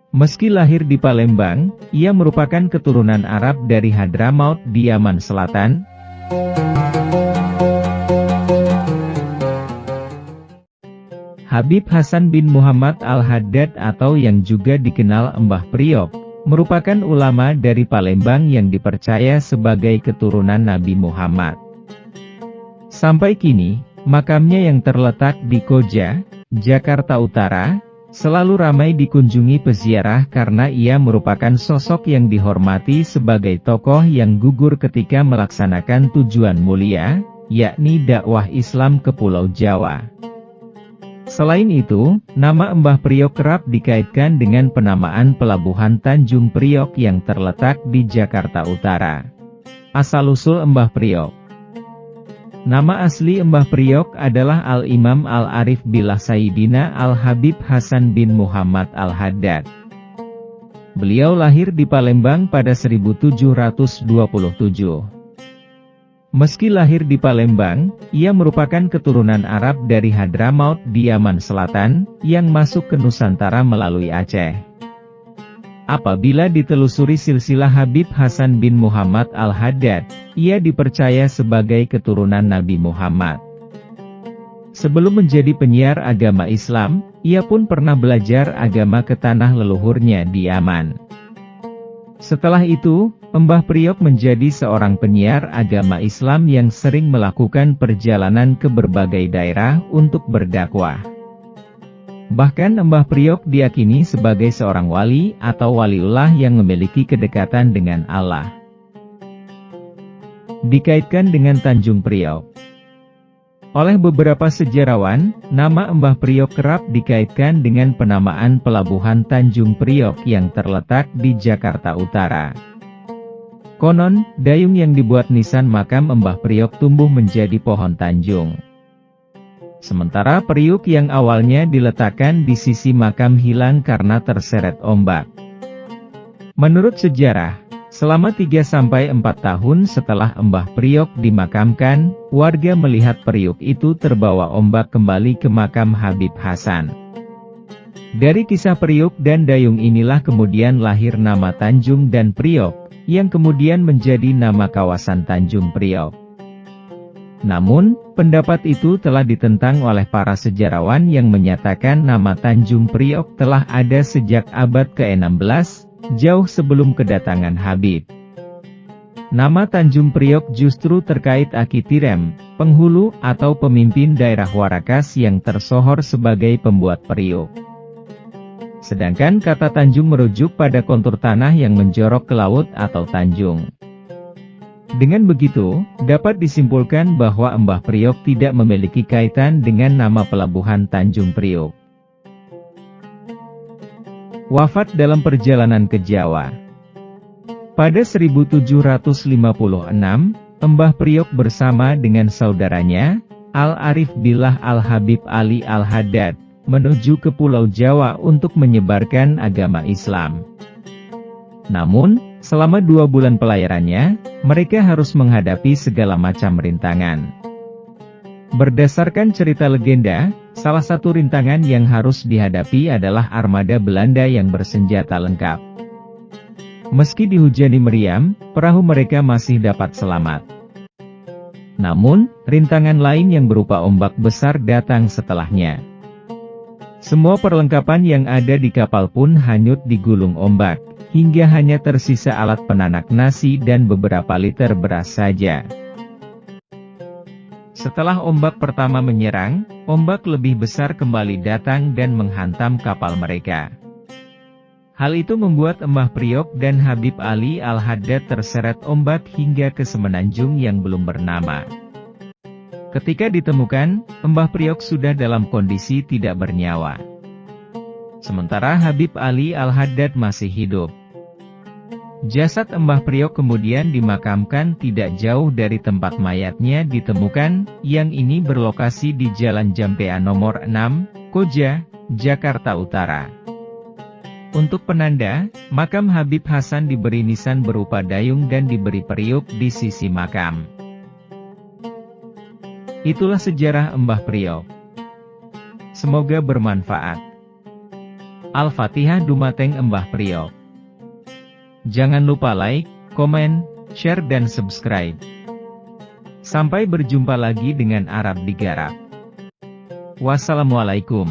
Meski lahir di Palembang, ia merupakan keturunan Arab dari Hadramaut di Yaman Selatan. Habib Hasan bin Muhammad Al-Haddad atau yang juga dikenal Mbah Priok, merupakan ulama dari Palembang yang dipercaya sebagai keturunan Nabi Muhammad. Sampai kini, makamnya yang terletak di Koja, Jakarta Utara, selalu ramai dikunjungi peziarah karena ia merupakan sosok yang dihormati sebagai tokoh yang gugur ketika melaksanakan tujuan mulia, yakni dakwah Islam ke Pulau Jawa. Selain itu, nama Mbah Priok kerap dikaitkan dengan penamaan Pelabuhan Tanjung Priok yang terletak di Jakarta Utara. Asal-usul Mbah Priok. Nama asli Mbah Priok adalah Al-Imam Al-Arif Billah Sayyidina Al-Habib Hasan bin Muhammad Al-Haddad. Beliau lahir di Palembang pada 1727. Meski lahir di Palembang, ia merupakan keturunan Arab dari Hadramaut di Yaman Selatan, yang masuk ke Nusantara melalui Aceh. Apabila ditelusuri silsilah Habib Hasan bin Muhammad Al-Haddad, ia dipercaya sebagai keturunan Nabi Muhammad. Sebelum menjadi penyiar agama Islam, ia pun pernah belajar agama ke tanah leluhurnya di Yaman. Setelah itu, Mbah Priok menjadi seorang penyiar agama Islam yang sering melakukan perjalanan ke berbagai daerah untuk berdakwah. Bahkan Mbah Priok diyakini sebagai seorang wali atau waliullah yang memiliki kedekatan dengan Allah. Dikaitkan dengan Tanjung Priok. Oleh beberapa sejarawan, nama Mbah Priok kerap dikaitkan dengan penamaan Pelabuhan Tanjung Priok yang terletak di Jakarta Utara. Konon, dayung yang dibuat nisan makam Mbah Priok tumbuh menjadi pohon tanjung. Sementara periuk yang awalnya diletakkan di sisi makam hilang karena terseret ombak. Menurut sejarah, selama 3-4 tahun setelah Mbah Priok dimakamkan, warga melihat periuk itu terbawa ombak kembali ke makam Habib Hasan. Dari kisah periuk dan dayung inilah kemudian lahir nama Tanjung dan Priok, yang kemudian menjadi nama kawasan Tanjung Priok. Namun, pendapat itu telah ditentang oleh para sejarawan yang menyatakan nama Tanjung Priok telah ada sejak abad ke-16, jauh sebelum kedatangan Habib. Nama Tanjung Priok justru terkait Aki Tirem, penghulu atau pemimpin daerah Warakas yang tersohor sebagai pembuat periuk. Sedangkan kata Tanjung merujuk pada kontur tanah yang menjorok ke laut atau tanjung. Dengan begitu, dapat disimpulkan bahwa Mbah Priok tidak memiliki kaitan dengan nama Pelabuhan Tanjung Priok. Wafat dalam perjalanan ke Jawa. Pada 1756, Mbah Priok bersama dengan saudaranya, Al-Arif Billah Al-Habib Ali Al-Haddad, menuju ke Pulau Jawa untuk menyebarkan agama Islam. Namun, selama 2 bulan pelayarannya, mereka harus menghadapi segala macam rintangan. Berdasarkan cerita legenda, salah satu rintangan yang harus dihadapi adalah armada Belanda yang bersenjata lengkap. Meski dihujani meriam, perahu mereka masih dapat selamat. Namun, rintangan lain yang berupa ombak besar datang setelahnya. Semua perlengkapan yang ada di kapal pun hanyut digulung ombak, hingga hanya tersisa alat penanak nasi dan beberapa liter beras saja. Setelah ombak pertama menyerang, ombak lebih besar kembali datang dan menghantam kapal mereka. Hal itu membuat Mbah Priok dan Habib Ali Al-Haddad terseret ombak hingga ke semenanjung yang belum bernama. Ketika ditemukan, Mbah Priok sudah dalam kondisi tidak bernyawa. Sementara Habib Ali Al-Haddad masih hidup. Jasad Mbah Priok kemudian dimakamkan tidak jauh dari tempat mayatnya ditemukan, yang ini berlokasi di Jalan Jampea nomor 6, Koja, Jakarta Utara. Untuk penanda, makam Habib Hasan diberi nisan berupa dayung dan diberi periuk di sisi makam. Itulah sejarah Mbah Priok. Semoga bermanfaat. Al-Fatihah dumateng Embah Priok. Jangan lupa like, komen, share dan subscribe. Sampai berjumpa lagi dengan Arab Digarap. Wassalamualaikum.